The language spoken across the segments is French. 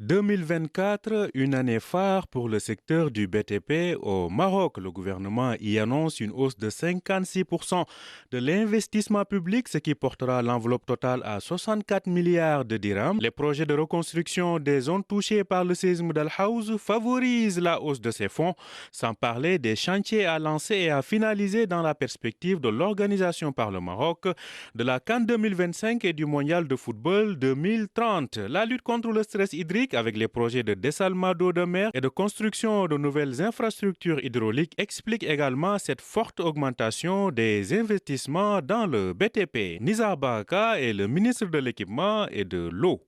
2024, une année phare pour le secteur du BTP au Maroc. Le gouvernement y annonce une hausse de 56% de l'investissement public, ce qui portera l'enveloppe totale à 64 milliards de dirhams. Les projets de reconstruction des zones touchées par le séisme d'Al Haouz favorisent la hausse de ces fonds, sans parler des chantiers à lancer et à finaliser dans la perspective de l'organisation par le Maroc de la CAN 2025 et du Mondial de football 2030. La lutte contre le stress hydrique avec les projets de dessalement d'eau de mer et de construction de nouvelles infrastructures hydrauliques explique également cette forte augmentation des investissements dans le BTP. Nizar Baka est le ministre de l'équipement et de l'eau.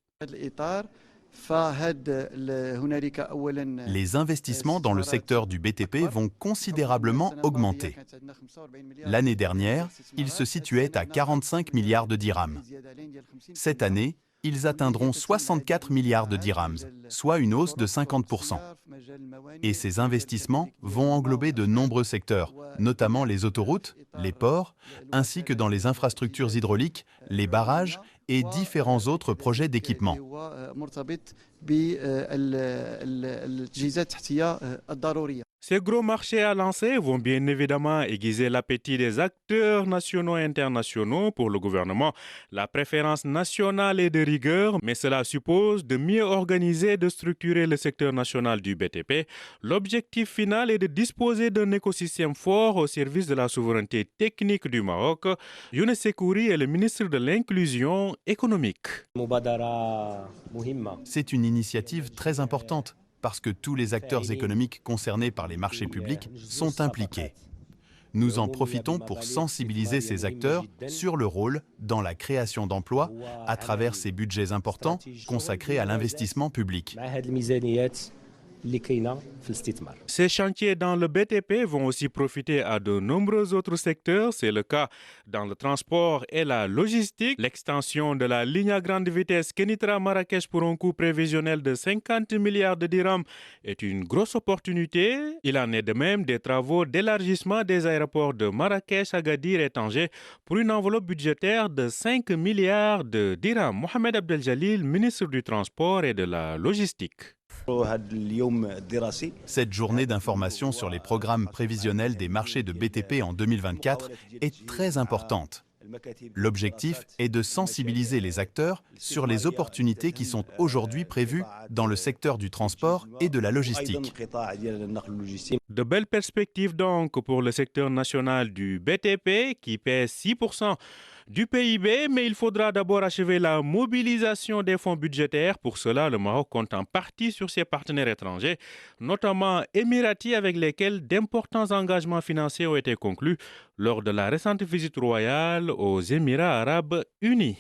Les investissements dans le secteur du BTP vont considérablement augmenter. L'année dernière, ils se situaient à 45 milliards de dirhams. Cette année, ils atteindront 64 milliards de dirhams, soit une hausse de 50%. Et ces investissements vont englober de nombreux secteurs, notamment les autoroutes, les ports, ainsi que dans les infrastructures hydrauliques, les barrages et différents autres projets d'équipement. Ces gros marchés à lancer vont bien évidemment aiguiser l'appétit des acteurs nationaux et internationaux. Pour le gouvernement, la préférence nationale est de rigueur, mais cela suppose de mieux organiser et de structurer le secteur national du BTP. L'objectif final est de disposer d'un écosystème fort au service de la souveraineté technique du Maroc. Younes Sekouri est le ministre de l'Inclusion économique. C'est une initiative très importante, parce que tous les acteurs économiques concernés par les marchés publics sont impliqués. Nous en profitons pour sensibiliser ces acteurs sur le rôle dans la création d'emplois à travers ces budgets importants consacrés à l'investissement public. Ces chantiers dans le BTP vont aussi profiter à de nombreux autres secteurs. C'est le cas dans le transport et la logistique. L'extension de la ligne à grande vitesse Kenitra-Marrakech pour un coût prévisionnel de 50 milliards de dirhams est une grosse opportunité. Il en est de même des travaux d'élargissement des aéroports de Marrakech, Agadir et Tanger pour une enveloppe budgétaire de 5 milliards de dirhams. Mohamed Abdeljalil, ministre du Transport et de la Logistique. Cette journée d'information sur les programmes prévisionnels des marchés de BTP en 2024 est très importante. L'objectif est de sensibiliser les acteurs sur les opportunités qui sont aujourd'hui prévues dans le secteur du transport et de la logistique. De belles perspectives donc pour le secteur national du BTP qui pèse 6% du PIB, mais il faudra d'abord achever la mobilisation des fonds budgétaires. Pour cela, le Maroc compte en partie sur ses partenaires étrangers, notamment émiratis avec lesquels d'importants engagements financiers ont été conclus lors de la récente visite royale aux Émirats arabes unis.